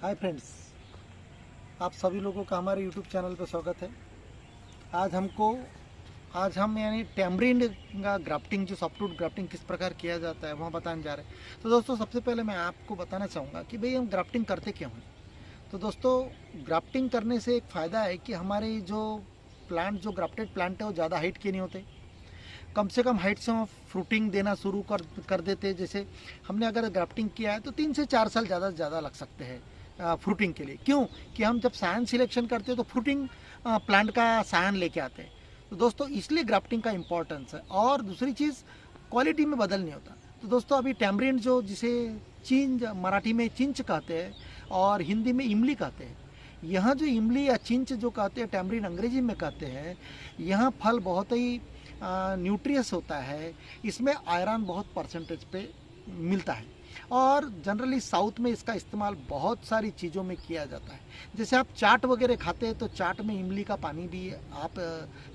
Hi friends, आप सभी लोगों का हमारे यूट्यूब चैनल पर स्वागत है। आज हम यानी टैमरिंड का ग्राफ्टिंग, जो सॉफ्टवुड ग्राफ्टिंग किस प्रकार किया जाता है वहाँ बताने जा रहे हैं। तो दोस्तों, सबसे पहले मैं आपको बताना चाहूँगा कि भाई हम ग्राफ्टिंग करते क्यों हैं। तो दोस्तों, ग्राफ्टिंग करने से एक फ़ायदा है कि हमारे जो ग्राफ्टेड प्लांट है वो ज़्यादा हाइट के नहीं होते। कम से कम हाइट से हम फ्रूटिंग देना शुरू कर देते। जैसे हमने अगर ग्राफ्टिंग किया है तो 3 से 4 साल ज़्यादा से ज़्यादा लग सकते हैं फ्रूटिंग के लिए। क्यों कि हम जब सायन सिलेक्शन करते हैं तो फ्रूटिंग प्लांट का सायन लेके आते हैं। तो दोस्तों, इसलिए ग्राफ्टिंग का इम्पोर्टेंस है। और दूसरी चीज़, क्वालिटी में बदल नहीं होता। तो दोस्तों, अभी टैमरिंड जिसे चिंच, मराठी में चिंच कहते हैं और हिंदी में इमली कहते हैं, यहाँ जो इमली या चिंच जो कहते हैं, टैमरिंड अंग्रेजी में कहते हैं, यहाँ फल बहुत ही न्यूट्रियस होता है। इसमें आयरन बहुत परसेंटेज पे मिलता है और जनरली साउथ में इसका इस्तेमाल बहुत सारी चीज़ों में किया जाता है। जैसे आप चाट वगैरह खाते हैं तो चाट में इमली का पानी भी आप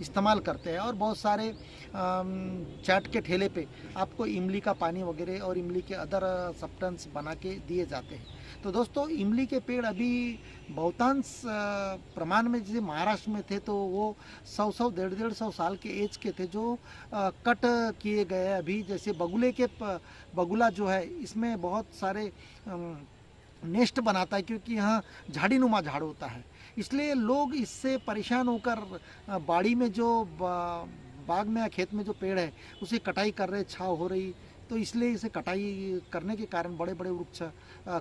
इस्तेमाल करते हैं और बहुत सारे चाट के ठेले पे आपको इमली का पानी वगैरह और इमली के अदर सब्सटेंस बना के दिए जाते हैं। तो दोस्तों, इमली के पेड़ अभी बहुतांश प्रमाण में, जैसे महाराष्ट्र में थे तो वो 100 डेढ़ सौ साल के एज के थे, जो कट किए गए। अभी जैसे बगुला जो है, इसमें बहुत सारे नेस्ट बनाता है, क्योंकि यहाँ झाड़ी नुमा झाड़ होता है। इसलिए लोग इससे परेशान होकर बाड़ी में जो बाग में या खेत में जो पेड़ है उसे कटाई कर रहे, छाव हो रही। तो इसलिए इसे कटाई करने के कारण बड़े बड़े वृक्ष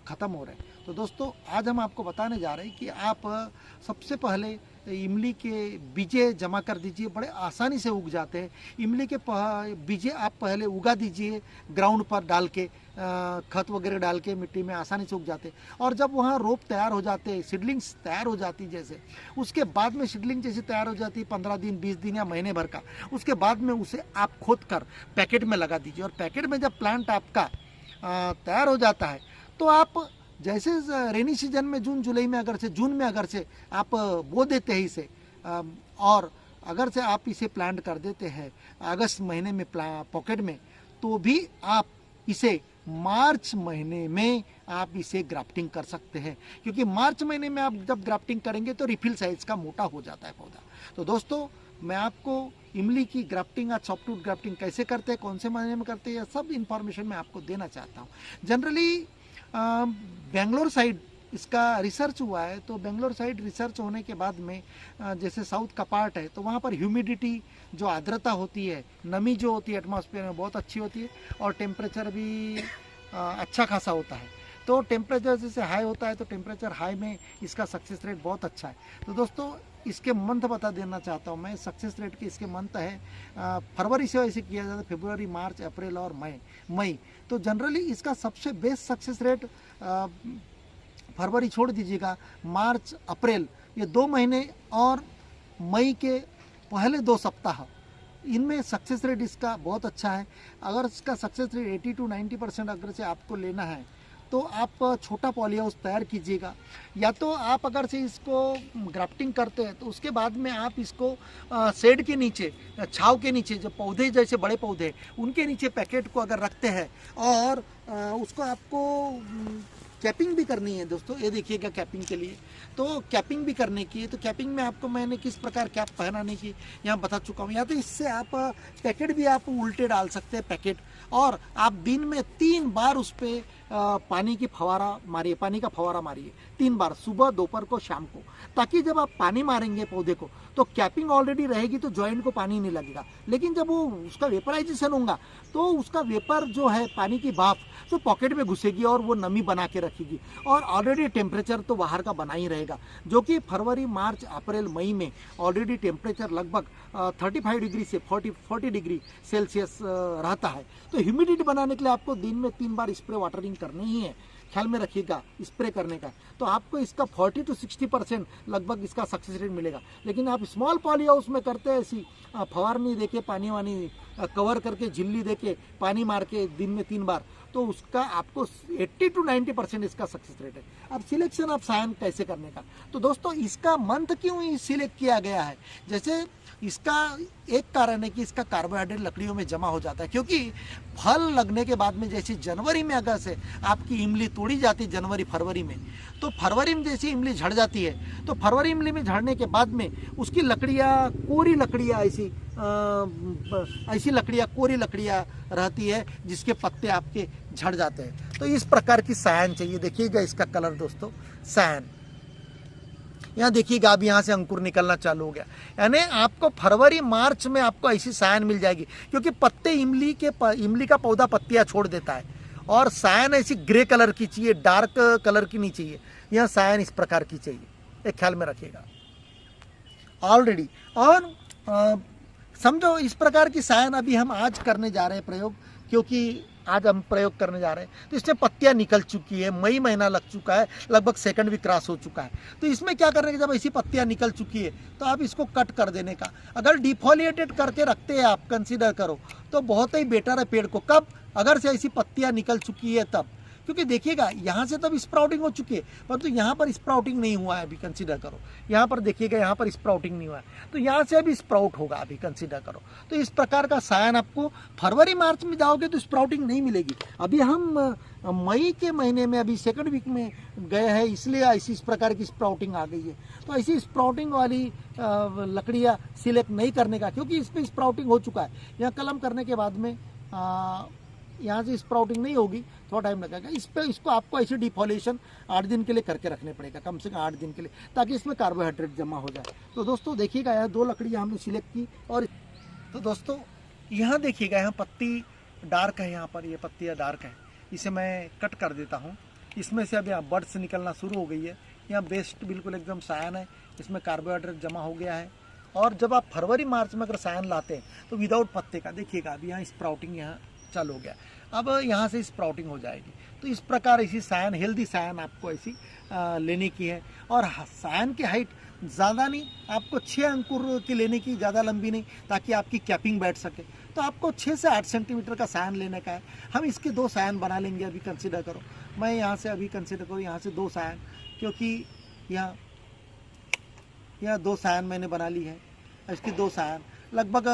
ख़त्म हो रहे हैं। तो दोस्तों, आज हम आपको बताने जा रहे हैं कि आप सबसे पहले इमली के बीजे जमा कर दीजिए। बड़े आसानी से उग जाते हैं। इमली के बीजे आप पहले उगा दीजिए ग्राउंड पर डाल के, खत वगैरह डाल के मिट्टी में आसानी से उग जाते हैं। और जब वहाँ रोप तैयार हो जाते हैं, सीडलिंग्स तैयार हो जाती जैसे, उसके बाद में सीडलिंग जैसे तैयार हो जाती है 15 दिन, 20 दिन या महीने भर का, उसके बाद में उसे आप खोद कर पैकेट में लगा दीजिए। और पैकेट में जब प्लांट आपका तैयार हो जाता है तो आप जैसे रेनी सीजन में जून में अगर से आप बो देते हैं इसे, और अगर से आप इसे प्लांट कर देते हैं अगस्त महीने में पॉकेट में, तो भी आप इसे मार्च महीने में आप इसे ग्राफ्टिंग कर सकते हैं। क्योंकि मार्च महीने में आप जब ग्राफ्टिंग करेंगे तो रिफिल साइज का मोटा हो जाता है पौधा। तो दोस्तों, मैं आपको इमली की ग्राफ्टिंग या सॉफ्टवुड ग्राफ्टिंग कैसे करते हैं, कौन से महीने में करते हैं, यह सब इन्फॉर्मेशन मैं आपको देना चाहता हूँ। जनरली बेंगलोर साइड इसका रिसर्च हुआ है। तो बेंगलोर साइड रिसर्च होने के बाद में जैसे साउथ का पार्ट है तो वहाँ पर ह्यूमिडिटी, जो आर्द्रता होती है, नमी जो होती है एटमॉस्फेयर में, बहुत अच्छी होती है और टेम्परेचर भी अच्छा खासा होता है। तो टेम्परेचर जैसे हाई होता है तो टेम्परेचर हाई में इसका सक्सेस रेट बहुत अच्छा है। तो दोस्तों, इसके मंथ बता देना चाहता हूँ मैं। सक्सेस रेट के इसके मंथ है फरवरी से ऐसे किया जाता है, फरवरी, मार्च, अप्रैल और मई। तो जनरली इसका सबसे बेस्ट सक्सेस रेट फरवरी छोड़ दीजिएगा, मार्च, अप्रैल, ये 2 महीने और मई के पहले 2 सप्ताह, इनमें सक्सेस रेट इसका बहुत अच्छा है। अगर इसका सक्सेस रेट 80 to 90% अगर से आपको लेना है तो आप छोटा पॉली हाउस तैयार कीजिएगा। या तो आप अगर से इसको ग्राफ्टिंग करते हैं तो उसके बाद में आप इसको शेड के नीचे, छाव के नीचे, जो पौधे जैसे बड़े पौधे उनके नीचे पैकेट को अगर रखते हैं और उसको आपको कैपिंग भी करनी है। दोस्तों, ये देखिएगा, कैपिंग के लिए तो कैपिंग भी करने की है। तो कैपिंग में आपको मैंने किस प्रकार कैप पहनाने की यहाँ बता चुका हूँ। या तो इससे आप पैकेट भी आप उल्टे डाल सकते हैं पैकेट, और आप दिन में 3 बार उस पर पानी का फवारा मारिए 3 बार, सुबह, दोपहर को, शाम को, ताकि जब आप पानी मारेंगे पौधे को तो कैपिंग ऑलरेडी रहेगी तो जॉइंट को पानी नहीं लगेगा। लेकिन जब वो उसका वेपराइजेशन होगा तो उसका वेपर जो है, पानी की भाप, तो पॉकेट में घुसेगी और वो नमी बना के रखेगी। और ऑलरेडी टेम्परेचर तो बाहर का बना ही रहेगा, जो कि फरवरी, मार्च, अप्रैल, मई में ऑलरेडी टेम्परेचर लगभग 35 डिग्री से 40 डिग्री सेल्सियस रहता है। तो ह्यूमिडिटी बनाने के लिए आपको दिन में 3 बार स्प्रे वाटरिंग करनी ही है। ख्याल में रखिएगा स्प्रे करने का। तो आपको इसका 40 to 60% लगभग इसका सक्सेस रेट मिलेगा। लेकिन आप स्मॉल पॉली हाउस में करते हैं ऐसी फवारनी देके, पानी वानी कवर करके, झिल्ली देके, पानी मार के दिन में 3 बार, तो उसका आपको 80 to 90% इसका सक्सेस रेट है। अब सिलेक्शन ऑफ सायन कैसे करने का, तो दोस्तों, इसका मंथ क्यों सिलेक्ट किया गया है। जैसे इसका एक कारण है कि इसका कार्बोहाइड्रेट लकड़ियों में जमा हो जाता है, क्योंकि फल लगने के बाद में जैसे जनवरी में अगर से आपकी इमली तोड़ी जाती है जनवरी फरवरी में, तो फरवरी में जैसे इमली झड़ जाती है, तो फरवरी इमली में झड़ने के बाद में उसकी लकड़ियाँ कोरी लकड़ियाँ ऐसी लकड़ियाँ कोरी लकड़ियाँ रहती है जिसके पत्ते आपके झड़ जाते हैं। तो इस प्रकार की सायन चाहिए। देखिएगा इसका कलर दोस्तों, सायन। यहाँ देखिएगा अब यहाँ से अंकुर निकलना चालू हो गया, यानी आपको फरवरी मार्च में आपको ऐसी सायन मिल जाएगी, क्योंकि पत्ते इमली का पौधा पत्तियाँ छोड़ देता है, और सायन ऐसी ग्रे कलर की चाहिए, डार्क कलर की नहीं चाहिए। यह सायन इस प्रकार की चाहिए, एक ख्याल में रखिएगा ऑलरेडी। और समझो इस प्रकार की सायन अभी हम आज करने जा रहे हैं प्रयोग, क्योंकि आज हम प्रयोग करने जा रहे हैं। तो इसमें पत्तियां निकल चुकी है, मई महीना लग चुका है, लगभग सेकंड भी क्रॉस हो चुका है। तो इसमें क्या करने का, जब ऐसी पत्तियां निकल चुकी है तो आप इसको कट कर देने का। अगर डिफोलिएटेड करके रखते हैं आप, कंसीडर करो, तो बहुत ही बेटर है पेड़ को। कब? अगर से ऐसी पत्तियां निकल चुकी है तब, क्योंकि देखिएगा यहाँ से तब स्प्राउटिंग हो चुकी है, परंतु यहाँ पर स्प्राउटिंग नहीं हुआ है अभी, कंसीडर करो। यहाँ पर देखिएगा, यहाँ पर स्प्राउटिंग नहीं हुआ है, तो यहाँ से अभी स्प्राउट होगा अभी, कंसीडर करो। तो इस प्रकार का सायन आपको फरवरी मार्च में जाओगे तो स्प्राउटिंग नहीं मिलेगी। अभी हम मई के महीने में अभी सेकंड वीक में गए हैं, इसलिए ऐसी इस प्रकार की स्प्राउटिंग आ गई है। तो ऐसी स्प्राउटिंग वाली लकड़ियाँ सिलेक्ट नहीं करने का, क्योंकि इस पर स्प्राउटिंग हो चुका है। यहाँ कलम करने के बाद में यहाँ से स्प्राउटिंग नहीं होगी, थोड़ा टाइम लगेगा। इसको आपको ऐसे डिफॉलेशन 8 दिन के लिए करके रखने पड़ेगा, कम से कम 8 दिन के लिए, ताकि इसमें कार्बोहाइड्रेट जमा हो जाए। तो दोस्तों देखिएगा, यहाँ 2 लकड़ियाँ हमने सिलेक्ट की। और तो दोस्तों यहाँ देखिएगा, यहाँ पत्ती डार्क है, यहाँ पर ये पत्तियाँ डार्क है, इसे मैं कट कर देता हूँ। इसमें से अब यहाँ बर्ड्स निकलना शुरू हो गई है। यहाँ बेस्ट बिल्कुल एकदम सायन है, इसमें कार्बोहाइड्रेट जमा हो गया है। और जब आप फरवरी मार्च में अगर सायन लाते हैं तो विदाउट पत्ते का, देखिएगा अभी यहाँ स्प्राउटिंग यहाँ चालू हो गया, अब यहाँ से स्प्राउटिंग हो जाएगी। तो इस प्रकार ऐसी सायन, हेल्दी सायन आपको ऐसी लेने की है। और सायन की हाइट ज़्यादा नहीं, आपको 6 अंकुर की लेने की, ज़्यादा लंबी नहीं, ताकि आपकी कैपिंग बैठ सके। तो आपको 6 से 8 सेंटीमीटर का सायन लेने का है। हम इसके 2 सायन बना लेंगे अभी, कंसिडर करो। मैं यहाँ से अभी कंसिडर करो, यहाँ से 2 सायन, क्योंकि यहाँ 2 सायन मैंने बना ली है। इसकी 2 सायन लगभग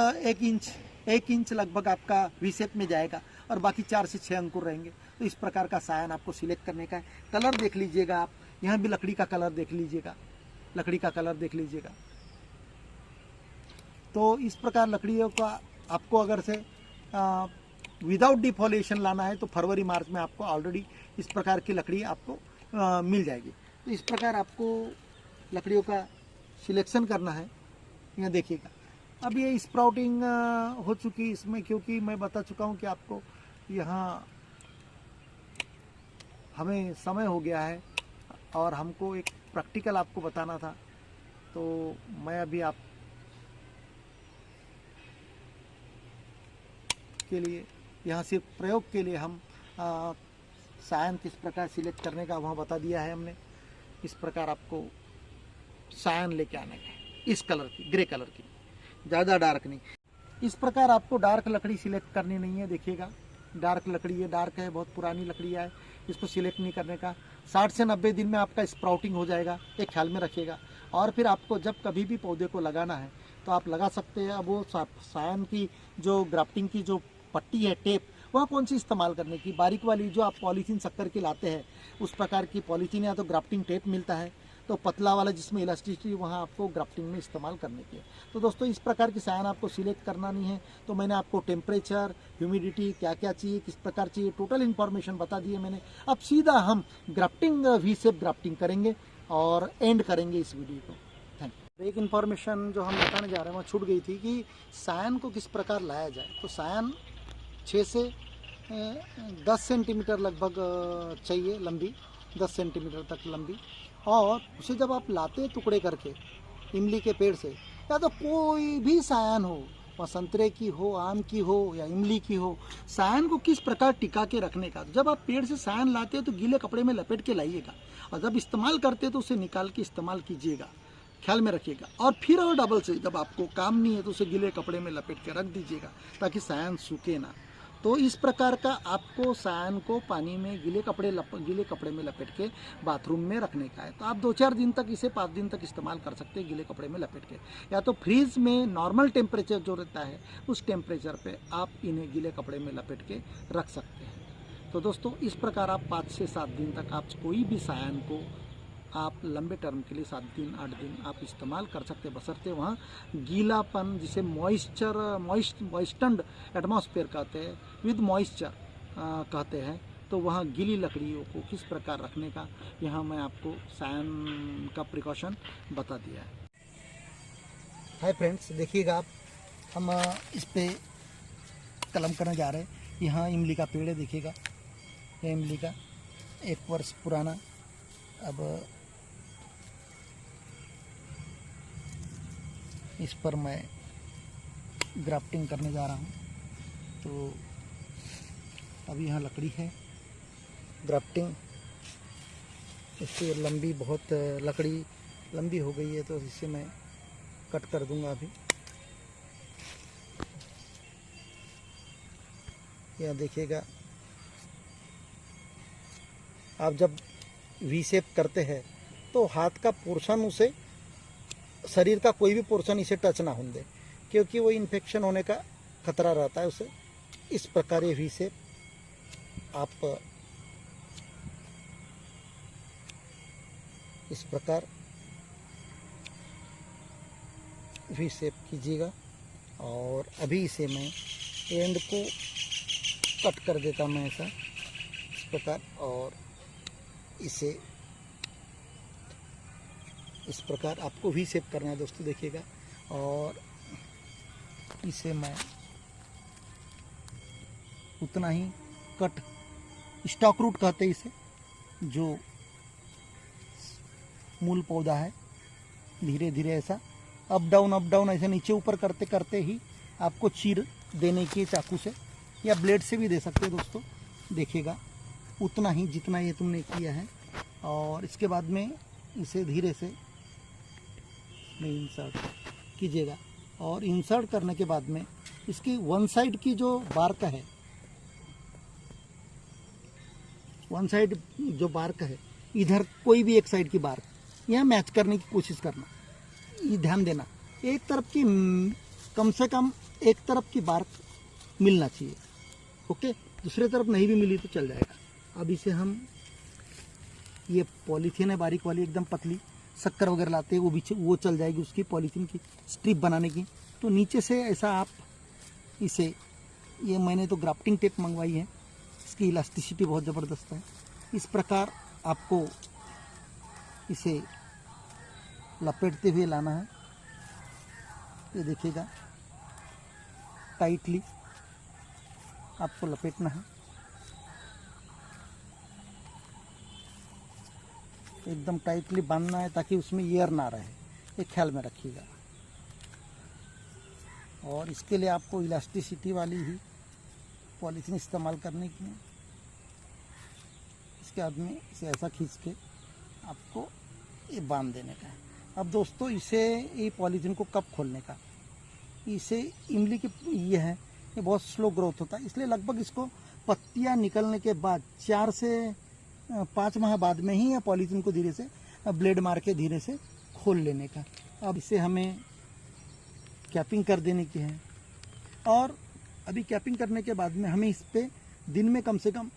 1 इंच लगभग आपका वी शेप में जाएगा, और बाकी 4 से 6 अंकुर रहेंगे। तो इस प्रकार का सायन आपको सिलेक्ट करने का है। कलर देख लीजिएगा आप, यहाँ भी लकड़ी का कलर देख लीजिएगा, लकड़ी का कलर देख लीजिएगा। तो इस प्रकार लकड़ियों का आपको अगर से विदाउट डिफॉलेशन लाना है तो फरवरी मार्च में आपको ऑलरेडी इस प्रकार की लकड़ी आपको मिल जाएगी। तो इस प्रकार आपको लकड़ियों का सिलेक्शन करना है। यहाँ देखिएगा अब ये स्प्राउटिंग हो चुकी इसमें, क्योंकि मैं बता चुका हूँ कि आपको यहाँ हमें समय हो गया है और हमको एक प्रैक्टिकल आपको बताना था। तो मैं अभी आप के लिए यहाँ सिर्फ प्रयोग के लिए हम सायन किस प्रकार सिलेक्ट करने का वहाँ बता दिया है हमने। इस प्रकार आपको सायन लेके आने का, इस कलर की, ग्रे कलर की, ज़्यादा डार्क नहीं। इस प्रकार आपको डार्क लकड़ी सिलेक्ट करनी नहीं है। देखिएगा डार्क लकड़ी है, डार्क है, बहुत पुरानी लकड़ी है, इसको सिलेक्ट नहीं करने का। 60 से 90 दिन में आपका स्प्राउटिंग हो जाएगा, एक ख्याल में रखिएगा। और फिर आपको जब कभी भी पौधे को लगाना है तो आप लगा सकते हैं। अब वो सायन की जो ग्राफ्टिंग की जो पट्टी है, टेप, वह कौन सी इस्तेमाल करने की, बारीक वाली जो आप पॉलीथीन शक्कर की लाते हैं उस प्रकार की पॉलीथीन, या तो ग्राफ्टिंग टेप मिलता है, तो पतला वाला जिसमें इलास्टिसिटी, वहाँ आपको ग्राफ्टिंग में इस्तेमाल करने की है। तो दोस्तों इस प्रकार की सायन आपको सिलेक्ट करना नहीं है। तो मैंने आपको टेम्परेचर, ह्यूमिडिटी, क्या क्या चाहिए, किस प्रकार चाहिए, टोटल इन्फॉर्मेशन बता दी है मैंने। अब सीधा हम ग्राफ्टिंग, वी शेप ग्राफ्टिंग करेंगे और एंड करेंगे इस वीडियो को। Thank you. एक इन्फॉर्मेशन जो हम बताने जा रहे हैं वहाँ छूट गई थी कि सायन को किस प्रकार लाया जाए। तो सायन 6 से 10 सेंटीमीटर लगभग चाहिए लंबी, 10 सेंटीमीटर तक लंबी। और उसे जब आप लाते हैं टुकड़े करके इमली के पेड़ से, या तो कोई भी सायन हो, वह संतरे की हो, आम की हो या इमली की हो, सायन को किस प्रकार टिका के रखने का। जब आप पेड़ से सायन लाते हैं तो गीले कपड़े में लपेट के लाइएगा, और जब इस्तेमाल करते हैं तो उसे निकाल के इस्तेमाल कीजिएगा, ख्याल में रखिएगा। और फिर और डबल से जब आपको काम नहीं है तो उसे गीले कपड़े में लपेट के रख दीजिएगा, ताकि सायन सूखे ना। तो इस प्रकार का आपको सायन को पानी में गीले कपड़े में लपेट के बाथरूम में रखने का है। तो आप 2-4 दिन तक, इसे 5 दिन तक इस्तेमाल कर सकते हैं गीले कपड़े में लपेट के, या तो फ्रीज में नॉर्मल टेम्परेचर जो रहता है उस टेम्परेचर पे आप इन्हें गीले कपड़े में लपेट के रख सकते हैं। तो दोस्तों इस प्रकार आप 5 से 7 दिन तक आप कोई भी सायान को आप लंबे टर्म के लिए 7 दिन 8 दिन आप इस्तेमाल कर सकते, बशर्ते वहाँ गीलापन जिसे मॉइस्टन्ड एटमॉस्फेयर कहते हैं, विद मॉइस्चर कहते हैं, तो वहाँ गीली लकड़ियों को किस प्रकार रखने का यहाँ मैं आपको सायान का प्रिकॉशन बता दिया है। हाय फ्रेंड्स, देखिएगा आप, हम इस पे कलम करने जा रहे हैं। यहाँ इमली का पेड़ है, देखिएगा यह इमली का 1 वर्ष पुराना। अब इस पर मैं ग्राफ्टिंग करने जा रहा हूँ। तो अभी यहाँ लकड़ी है, ग्राफ्टिंग इससे लंबी, बहुत लकड़ी लंबी हो गई है, तो इसे मैं कट कर दूंगा अभी। यह देखिएगा, आप जब वी शेप करते हैं तो हाथ का पोर्शन, उसे शरीर का कोई भी पोर्शन इसे टच ना होने दे, क्योंकि वो इन्फेक्शन होने का खतरा रहता है उसे। इस प्रकार ये वी शेप आप इस प्रकार वी शेप कीजिएगा। और अभी इसे मैं एंड को कट कर देता मैं ऐसा, इस प्रकार, और इसे इस प्रकार आपको वी शेप करना है दोस्तों, देखिएगा। और इसे मैं उतना ही कट, स्टॉक रूट कहते हैं इसे, जो मूल पौधा है, धीरे धीरे ऐसा अप डाउन ऐसे नीचे ऊपर करते करते ही आपको चीर देने की चाकू से या ब्लेड से भी दे सकते हैं दोस्तों, देखिएगा उतना ही जितना ये तुमने किया है। और इसके बाद में इसे धीरे से इंसर्ट कीजिएगा। और इंसर्ट करने के बाद में इसकी वन साइड की जो बार्क है, वन साइड जो बार्क है, इधर कोई भी एक साइड की बार्क यहाँ मैच करने की कोशिश करना, ये ध्यान देना। एक तरफ की, कम से कम एक तरफ की बार्क मिलना चाहिए, ओके। दूसरे तरफ नहीं भी मिली तो चल जाएगा। अब इसे हम, ये पॉलीथीन है बारीक वाली, एकदम पतली, शक्कर वगैरह लाते हैं वो चल जाएगी उसकी, पॉलीथीन की स्ट्रिप बनाने की। तो नीचे से ऐसा आप इसे, ये मैंने तो ग्राफ्टिंग टेप मंगवाई है, इसकी इलास्टिसिटी बहुत ज़बरदस्त है। इस प्रकार आपको इसे लपेटते हुए लाना है, ये देखिएगा, टाइटली आपको लपेटना है, एकदम टाइटली बांधना है ताकि उसमें एयर ना रहे, ये ख्याल में रखिएगा। और इसके लिए आपको इलास्टिसिटी वाली ही पॉलीथीन इस्तेमाल करने की है। इसके बाद में इसे ऐसा खींच के आपको ये बांध देने का है। अब दोस्तों इसे, ये पॉलीथीन को कब खोलने का, इसे इमली की ये है, ये बहुत स्लो ग्रोथ होता है, इसलिए लगभग इसको पत्तियां निकलने के बाद 4 से 5 माह बाद में ही पॉलीथीन को धीरे से ब्लेड मार के धीरे से खोल लेने का। अब इसे हमें कैपिंग कर देने की है। और अभी कैपिंग करने के बाद में हमें इस पे दिन में कम से कम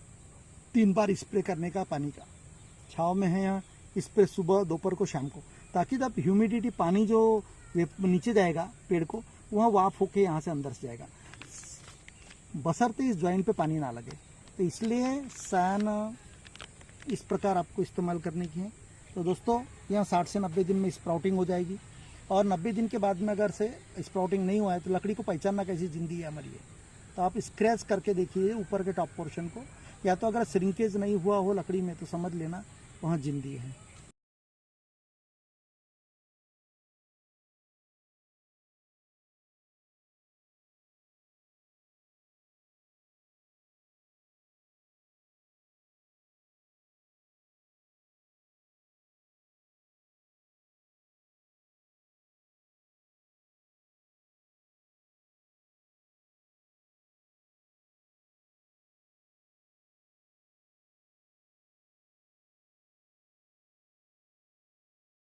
3 बार स्प्रे करने का पानी का। छाँव में है यहाँ, स्प्रे सुबह, दोपहर को, शाम को, ताकि जब ह्यूमिडिटी, पानी जो नीचे जाएगा पेड़ को, वहाँ वाफ होके यहाँ से अंदर से जाएगा, बशर्ते इस जॉइंट पे पानी ना लगे। तो इसलिए सायान इस प्रकार आपको इस्तेमाल करने की है। तो दोस्तों यहाँ 60 से 90 दिन में स्प्राउटिंग हो जाएगी। और 90 दिन के बाद में अगर से स्प्राउटिंग नहीं हुआ है तो लकड़ी को पहचानना कैसी जिंदी है हमारी है, तो आप स्क्रैच करके देखिए ऊपर के टॉप पोर्शन को, या तो अगर श्रिंकेज नहीं हुआ हो लकड़ी में तो समझ लेना वहाँ जिंदी है।